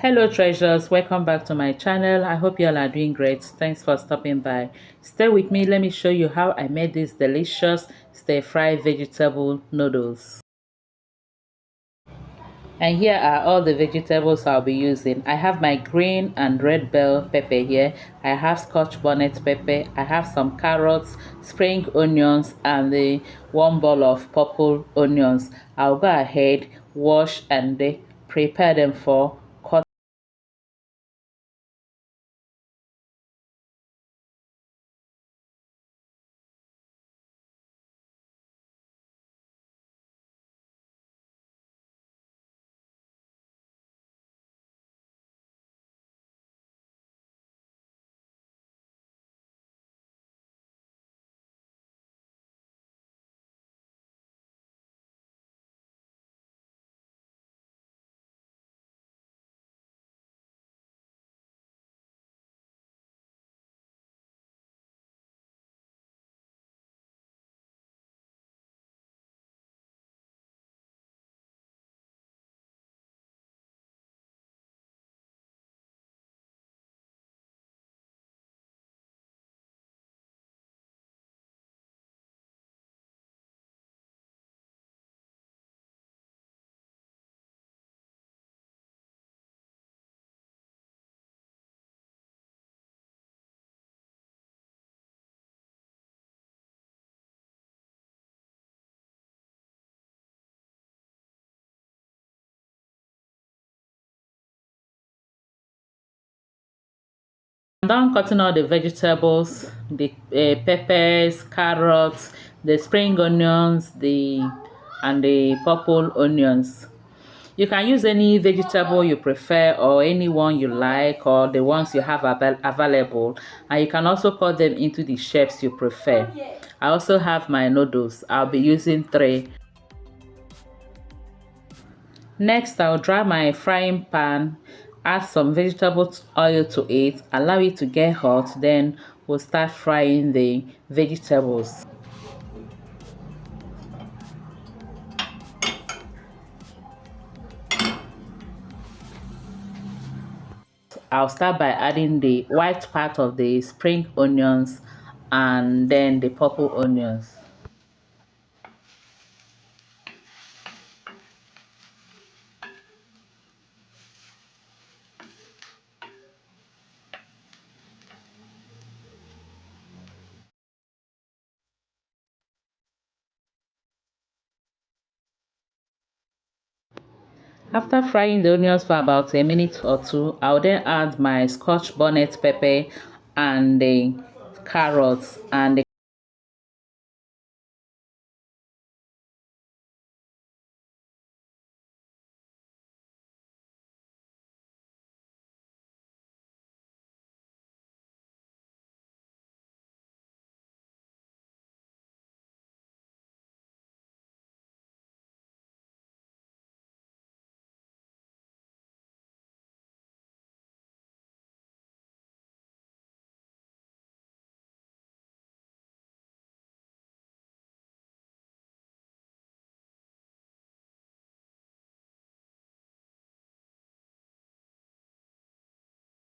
Hello treasures, welcome back to my channel. I hope you all are doing great. Thanks for stopping by. Stay with me, let me show you how I made this delicious stir-fry vegetable noodles. And here are all the vegetables I'll be using. I have my green and red bell pepper here. I have scotch bonnet pepper. I have some carrots, spring onions, and the 1 bowl of purple onions. I'll go ahead, wash and prepare them for cut. I'm done cutting all the vegetables, the peppers, carrots, the spring onions, and the purple onions. You can use any vegetable you prefer or any one you like or the ones you have available, and you can also cut them into the shapes you prefer. I also have my noodles. I'll be using 3. Next, I'll dry my frying pan, add some vegetable oil to it, allow it to get hot, then we'll start frying the vegetables. I'll start by adding the white part of the spring onions and then the purple onions. After frying the onions for about a minute or two, I'll then add my scotch bonnet pepper and the carrots and the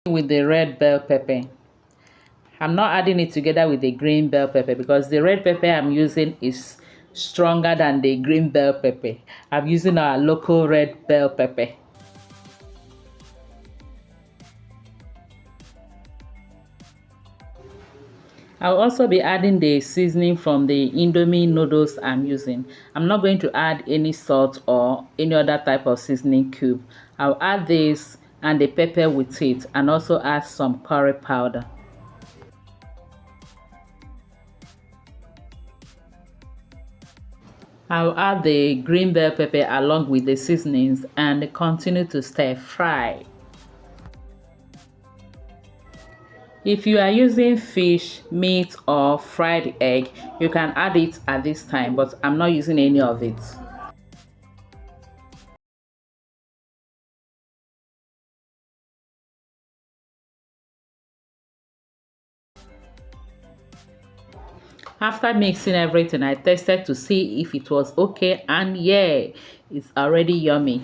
with the red bell pepper. I'm not adding it together with the green bell pepper because the red pepper I'm using is stronger than the green bell pepper. I'm using our local red bell pepper. I'll also be adding the seasoning from the Indomie noodles I'm using. I'm not going to add any salt or any other type of seasoning cube. I'll add this and the pepper with it and also add some curry powder. I'll add the green bell pepper along with the seasonings and continue to stir fry. If you are using fish, meat or fried egg, you can add it at this time, but I'm not using any of it. After mixing everything, I tested to see if it was okay, and yeah, it's already yummy.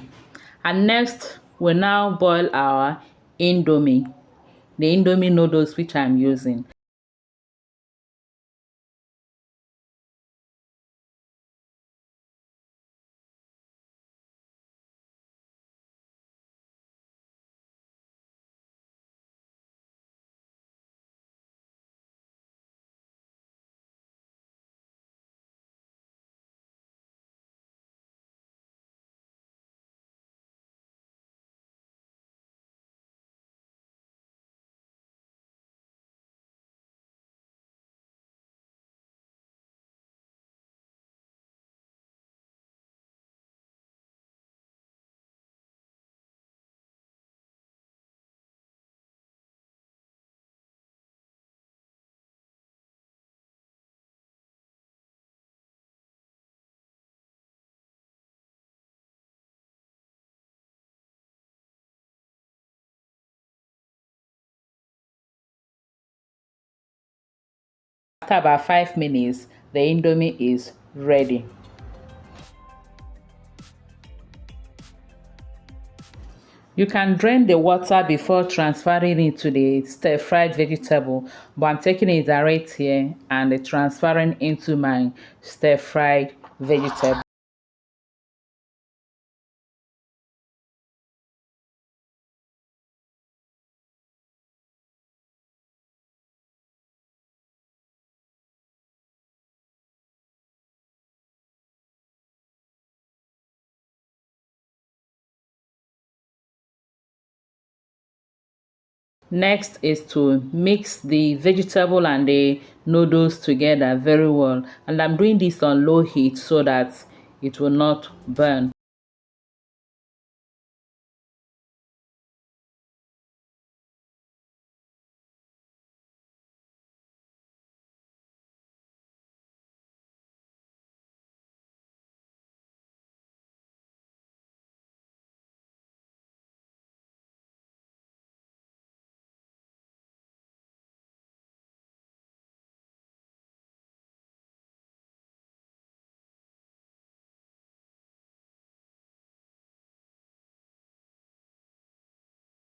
And next, We'll now boil our Indomie, the Indomie noodles which I'm using. After about 5 minutes, the Indomie is ready. You can drain the water before transferring it to the stir-fried vegetable, but I'm taking it direct here and transferring into my stir-fried vegetable. Next is to mix the vegetable and the noodles together very well, and I'm doing this on low heat so that it will not burn.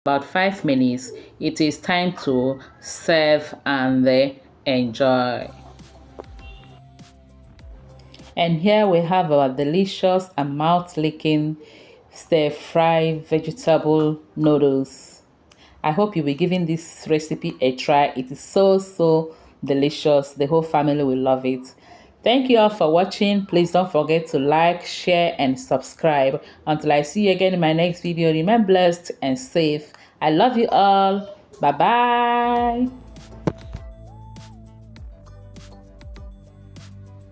About 5 minutes, it is time to serve and enjoy. And here we have our delicious and mouth-licking stir-fry vegetable noodles. I hope you'll be giving this recipe a try. It is so delicious. The whole family will love it. Thank you all for watching. Please don't forget to like, share, and subscribe. Until I see you again in my next video, remain blessed and safe. I love you all. Bye-bye.